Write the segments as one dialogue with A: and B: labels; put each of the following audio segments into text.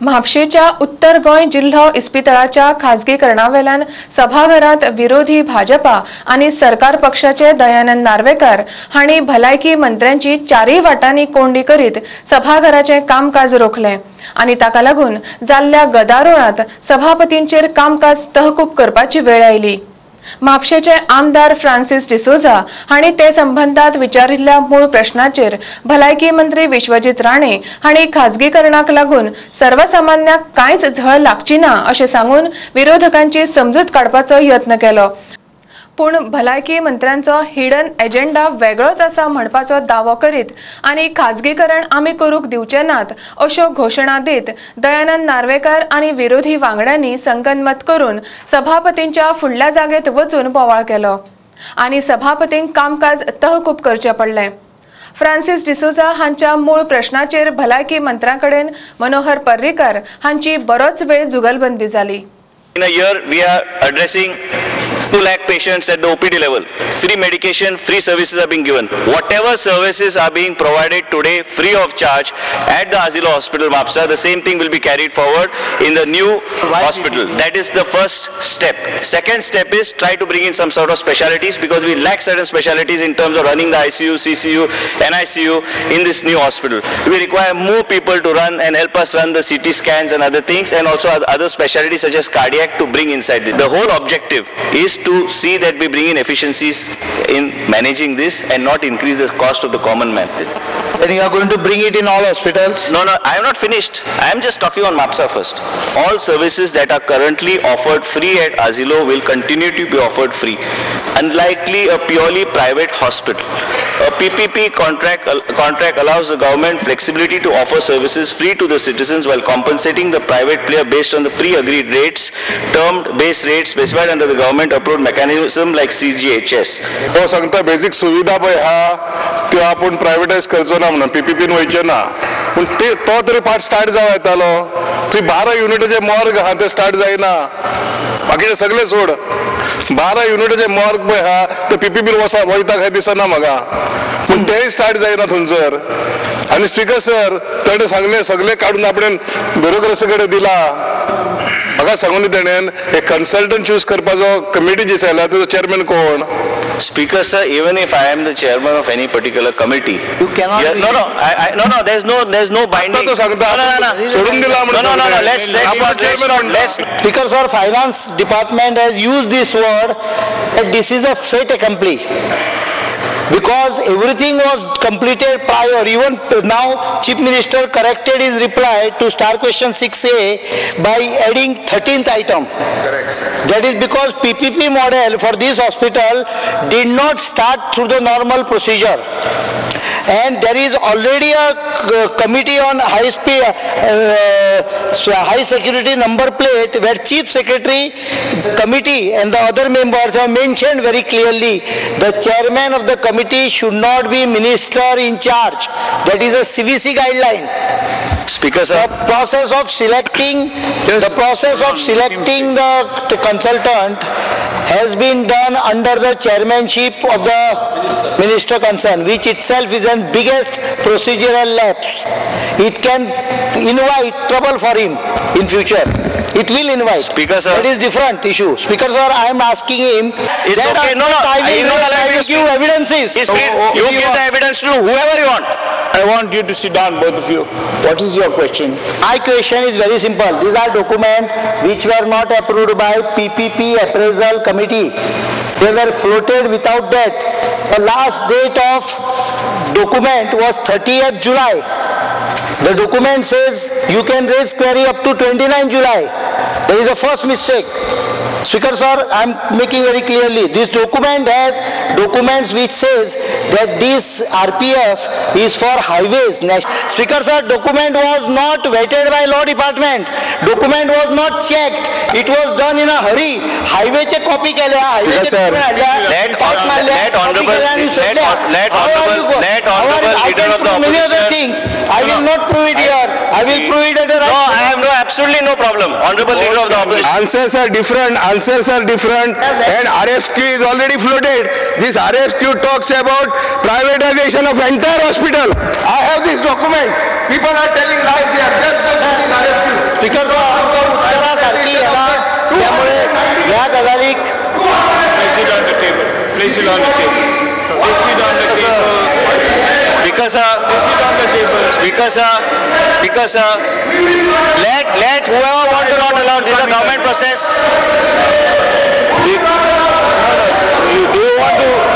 A: म्हापशेच्या उत्तर गोंय जिल्हो इस्पितळाच्या खासगीकरणावेल्यान सभाघरात विरोधी भाजपा आणि सरकार पक्षाचे दयानंद नार्वेकर हांणी भलायकी मंत्र्यांची चारय वाटांनी कोंडी करीत सभाघराचे कामकाज रोखले आणि ताका लागून जाल्ल्या गदारोळात सभापतींचेर कामकाज तहकूब करपाची वेळ आयली। म्हापशेचे आमदार फ्रांसिस डिसोजा हांणी ते संबंधात विचारिल्ल्या मूळ प्रश्नाचेर भलायकी मंत्री विश्वजीत राणे हांणी खासगीकरणाक लागून सर्वसामान्यांक कांयच झळ लागची ना अशें सांगून विरोधकांची समजूत काडपाचो यत्न केलो। पूण भलायकी मंत्र्यांचो हिडन एजेंडा वेगळोच आसा म्हणपाचो दावो करीत आणि खासगीकरण आमी करूंक दिवचे नात अश्यो घोशणा दीत दयानंद नार्वेकर आणि विरोधी वांगड्यांनी संगनमत करून सभापतींच्या फुडल्या जागेत वचून बोवाळ केलो आणि सभापतींक कामकाज तहकूब करचे पडले। फ्रांसिस डिसोजा हांच्या मूळ प्रश्नाचेर भलायकी मंत्र्यांकडेन मनोहर पर्रीकर हांची बरोच वेळ जुगलबंदी जाली।
B: In a year, we are addressing 2 lakh patients at the OPD level. Free medication, free services are being given. Whatever services are being provided today free of charge at the Azilo Hospital, Mapsa, the same thing will be carried forward in the new hospital. That is the first step. Second step is try to bring in some sort of specialities because we lack certain specialities in terms of running the ICU, CCU, NICU in this new hospital. We require more people to run and help us run the CT scans and other things, and also other specialities such as cardiac to bring inside it. The whole objective is to see that we bring in efficiencies in managing this and not increase the cost of the common man.
C: Then you are going to bring it in all hospitals?
B: No, I am not finished. I am just talking on MAPSA first. All services that are currently offered free at Azilo will continue to be offered free. Unlikely a purely private hospital. A PPP contract allows the government flexibility to offer services free to the citizens while compensating the private player based on the pre-agreed rates, termed base rates specified under the government-approved mechanism like CGHS.
D: तो सांगता basic सुविधा पळय हा त्यो आपण प्रायव्हेटाइज करचो ना म्हणून पीपीपीन वयचे ना, पण तो तरी पार्ट स्टार्ट जावं येतालो। थंय 12 युनिटाचे मॉर्ग हा ते स्टार्ट जायना, बाकीचे सगळे सोड। 12 युनिटाचे मॉर्ग पळय हा ते पीपीपीन वयता काय दिसना म्हाका, पण तेही स्टार्ट जायना थंयसर। आणि स्पीकर सर ताणें सांगले सगळे काढून आपण ब्युरोक्रेसी कडेन दिला। म्हाका सांगून तेणेन एक कन्सल्टंट चूज करपाचो कमिटी जी आयला ताचो चेअरमॅन कोण?
B: Speaker sir, even if I am the chairman of any particular committee,
C: you cannot.
B: Yeah, no, there's no binding.
D: No.
C: Let's. Speaker sir, Finance Department has used this word that this is a fait accompli. Because everything was completed prior. Even now, Chief Minister corrected his reply to star question 6A by adding 13th item.
D: Correct.
C: That is because PPP model for this hospital did not start through the normal procedure. And there is already a committee on high security number plate where Chief Secretary committee and the other members have mentioned very clearly the chairman of the committee should not be minister in charge. That is a CVC guideline.
B: Speaker sir,
C: the process of selecting the consultant has been done under the chairmanship of the minister concerned, which itself is the biggest procedural lapse. It can invite trouble for him in future. It will invite.
B: Speaker sir,
C: that is different issue. Speaker sir, I am asking him.
B: It's okay. No.
C: I will give evidences.
B: You give the evidence to whoever you want.
D: I want you to sit down, both of you. What is your question?
C: My question is very simple. These are documents which were not approved by PPP appraisal committee. They were floated without that. The last date of document was 30th July. The document says you can raise query up to 29 July. There is a first mistake. Speaker sir, I am making very clearly. This document has documents which says that this RPF is for highways. Speaker sir, document was not vetted by law department. Document was not checked. It was done in a hurry. Highway check copy केल्या.
B: Let honorable leader of the opposition.
C: I will not prove it here. I will prove it at the right.
B: No, I have absolutely no problem. Honorable leader of the opposition.
D: Answers are different. And RFQ is already floated. This RFQ talks about privatization of entire hospital. I have this document. People are telling lies here. Just go to the RFQ.
C: Speaker उत्तरासारखी याला त्यामुळे या गजालीक
B: Speaker sir, let whoever want to not allow, this is a government process.
D: Do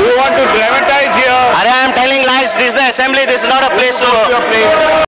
D: you want to dramatize here?
B: I am telling lies, this is the assembly, this is not a place to